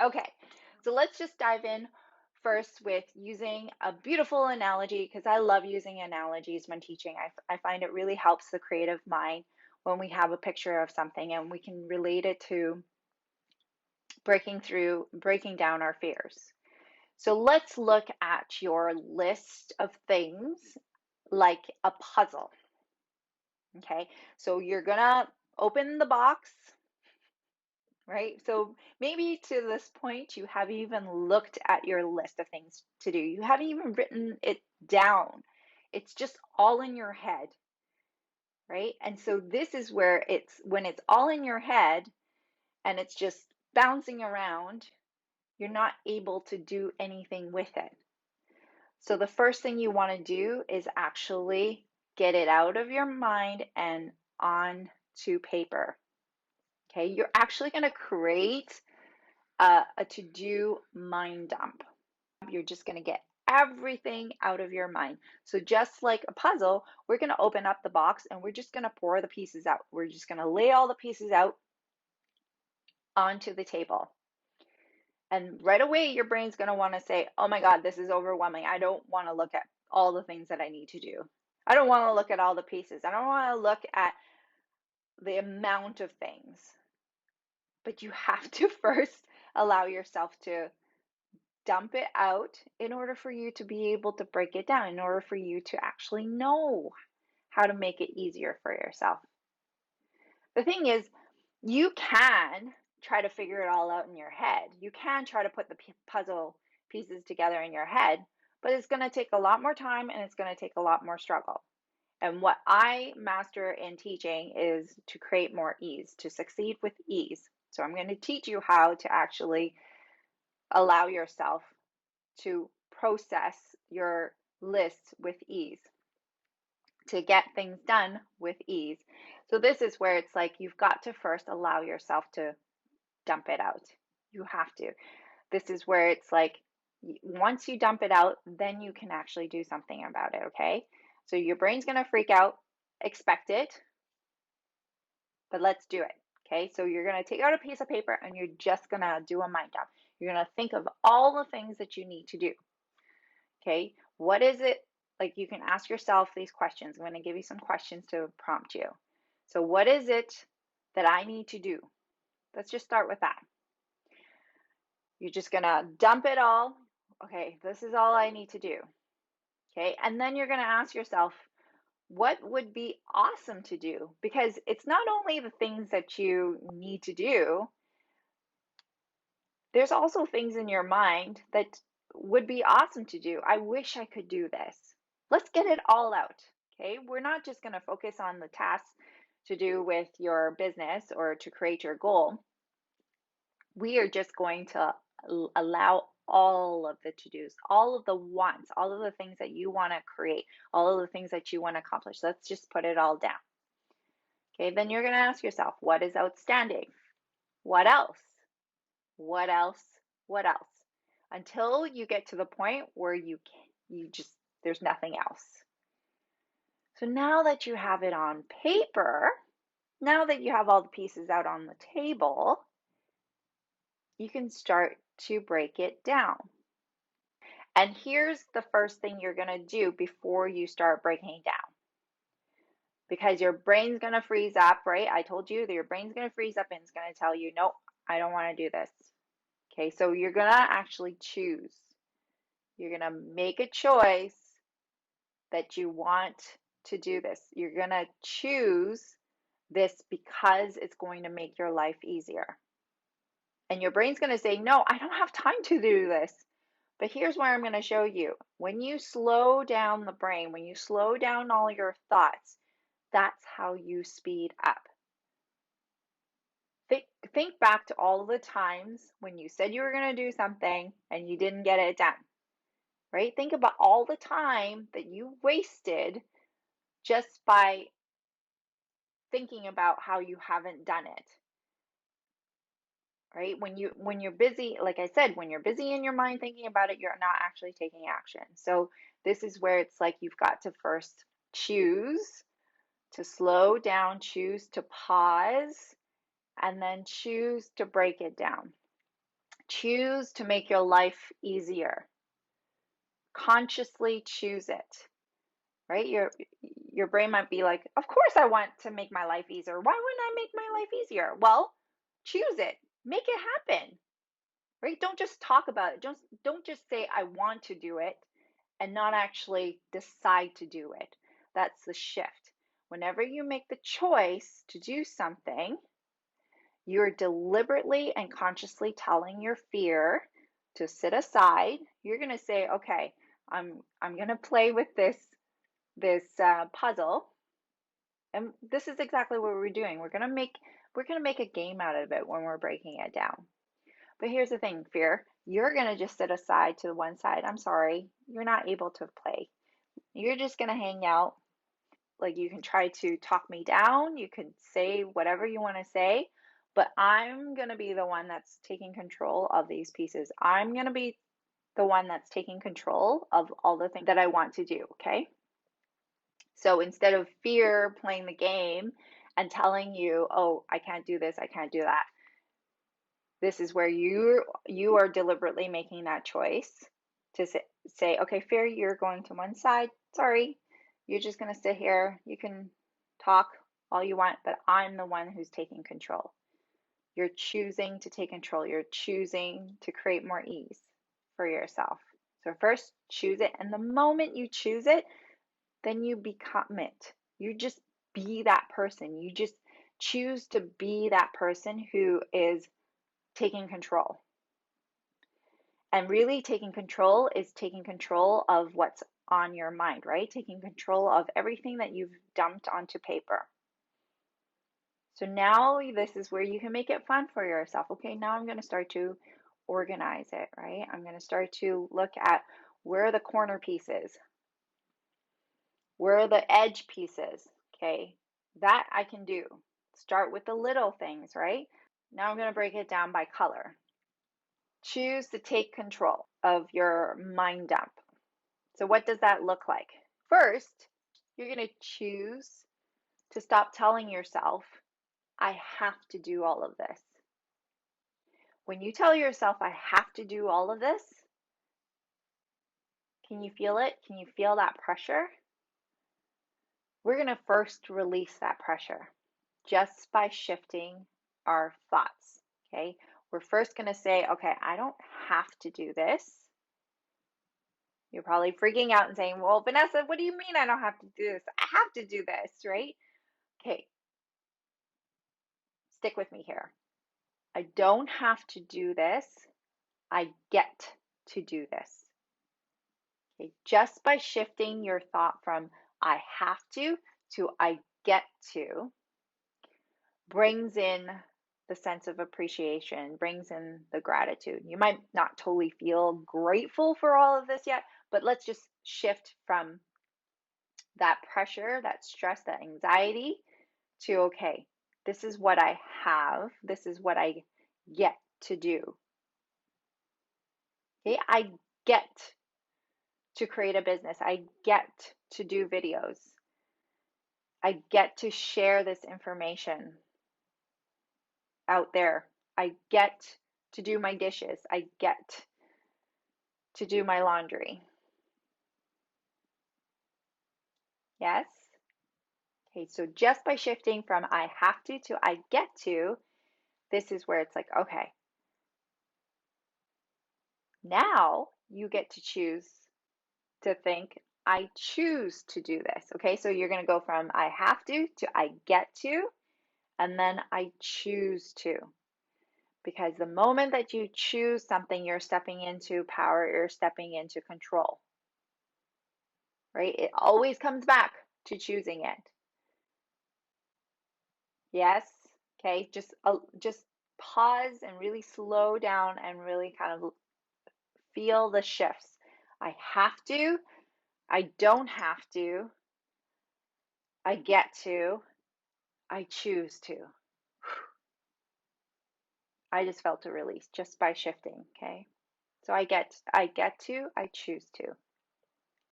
Okay, so let's just dive in first with using a beautiful analogy because I love using analogies when teaching. I find it really helps the creative mind when we have a picture of something and we can relate it to breaking down our fears. So let's look at your list of things like a puzzle. Okay, so you're gonna open the box, right? So maybe to this point, you haven't even looked at your list of things to do. You haven't even written it down. It's just all in your head, right? And so this is where it's when it's all in your head and it's just bouncing around, you're not able to do anything with it. So the first thing you want to do is actually get it out of your mind and onto paper. Okay, you're actually going to create a to-do mind dump. You're just going to get everything out of your mind. So just like a puzzle, we're going to open up the box and we're just going to pour the pieces out. We're just going to lay all the pieces out onto the table. And right away, your brain's going to want to say, oh my God, this is overwhelming. I don't want to look at all the things that I need to do. I don't want to look at all the pieces. I don't want to look at the amount of things. But you have to first allow yourself to dump it out in order for you to be able to break it down, in order for you to actually know how to make it easier for yourself. The thing is, you can try to figure it all out in your head. You can try to put the puzzle pieces together in your head, but it's going to take a lot more time and it's going to take a lot more struggle. And what I master in teaching is to create more ease, to succeed with ease. So I'm going to teach you how to actually allow yourself to process your lists with ease, to get things done with ease. So this is where it's like you've got to first allow yourself to dump it out. You have to. This is where it's like once you dump it out, then you can actually do something about it, okay? So your brain's going to freak out, expect it, but let's do it. Okay, so you're going to take out a piece of paper and you're just going to do a mind dump. You're going to think of all the things that you need to do. Okay, what is it? Like you can ask yourself these questions. I'm going to give you some questions to prompt you. So, what is it that I need to do? Let's just start with that. You're just going to dump it all. Okay, this is all I need to do. Okay, and then you're going to ask yourself, what would be awesome to do? Because it's not only the things that you need to do, there's also things in your mind that would be awesome to do. I wish I could do this. Let's get it all out. Okay, we're not just going to focus on the tasks to do with your business or to create your goal. We are just going to allow all of the to-dos, all of the wants, all of the things that you want to create, all of the things that you want to accomplish. Let's just put it all down. Okay, then you're going to ask yourself, what is outstanding? What else? What else? What else? Until you get to the point where you just there's nothing else. So now that you have it on paper, now that you have all the pieces out on the table, you can start to break it down. And here's the first thing you're going to do before you start breaking it down. Because your brain's going to freeze up, right? I told you that your brain's going to freeze up and it's going to tell you, nope, I don't want to do this. Okay, so you're going to actually choose. You're going to make a choice that you want to do this. You're going to choose this because it's going to make your life easier. And your brain's going to say, no, I don't have time to do this. But here's where I'm going to show you. When you slow down the brain, when you slow down all your thoughts, that's how you speed up. Think back to all the times when you said you were going to do something and you didn't get it done, right? Think about all the time that you wasted just by thinking about how you haven't done it, right? When you're busy, like I said, when you're busy in your mind thinking about it, you're not actually taking action. So this is where it's like you've got to first choose to slow down, choose to pause, and then choose to break it down. Choose to make your life easier. Consciously choose it, right? Your brain might be like, of course I want to make my life easier. Why wouldn't I make my life easier? Well, choose it. Make it happen, right? Don't just talk about it. Don't just say I want to do it and not actually decide to do it. That's the shift. Whenever you make the choice to do something, you're deliberately and consciously telling your fear to sit aside. You're going to say, okay, I'm going to play with this puzzle, and this is exactly what we're doing. We're going to make a game out of it when we're breaking it down. But here's the thing, fear, you're going to just sit aside to the one side. I'm sorry, you're not able to play. You're just going to hang out. Like, you can try to talk me down, you can say whatever you want to say, but I'm going to be the one that's taking control of these pieces. I'm going to be the one that's taking control of all the things that I want to do, okay? So instead of fear playing the game and telling you, oh, I can't do this, I can't do that, this is where you are deliberately making that choice to say, okay, fear, you're going to one side. Sorry, you're just going to sit here. You can talk all you want, but I'm the one who's taking control. You're choosing to take control. You're choosing to create more ease for yourself. So first, choose it. And the moment you choose it, then you become it. You just be that person. You just choose to be that person who is taking control. And really, taking control is taking control of what's on your mind, right? Taking control of everything that you've dumped onto paper. So now this is where you can make it fun for yourself. Okay, now I'm going to start to organize it, right? I'm going to start to look at where are the corner pieces, where are the edge pieces, okay? That I can do. Start with the little things, right? Now I'm going to break it down by color. Choose to take control of your mind dump. So what does that look like? First, you're going to choose to stop telling yourself, I have to do all of this. When you tell yourself, I have to do all of this, can you feel it? Can you feel that pressure? We're going to first release that pressure just by shifting our thoughts, okay? We're first going to say, okay, I don't have to do this. You're probably freaking out and saying, well, Vanessa, what do you mean I don't have to do this? I have to do this, right? Okay, stick with me here. I don't have to do this. I get to do this. Okay, just by shifting your thought from I have to I get to brings in the sense of appreciation, brings in the gratitude. You might not totally feel grateful for all of this yet, but let's just shift from that pressure, that stress, that anxiety to, okay, this is what I have, this is what I get to do. Okay, I get to create a business, I get to do videos, I get to share this information out there, I get to do my dishes, I get to do my laundry. Yes? Okay, so just by shifting from I have to I get to, this is where it's like, okay, now you get to choose to think, I choose to do this. Okay, so you're going to go from I have to I get to, and then I choose to. Because the moment that you choose something, you're stepping into power, you're stepping into control. Right? It always comes back to choosing it. Yes? Okay, just pause and really slow down and really kind of feel the shifts. I have to, I don't have to, I get to, I choose to. I just felt a release just by shifting, okay? So I get to, I choose to.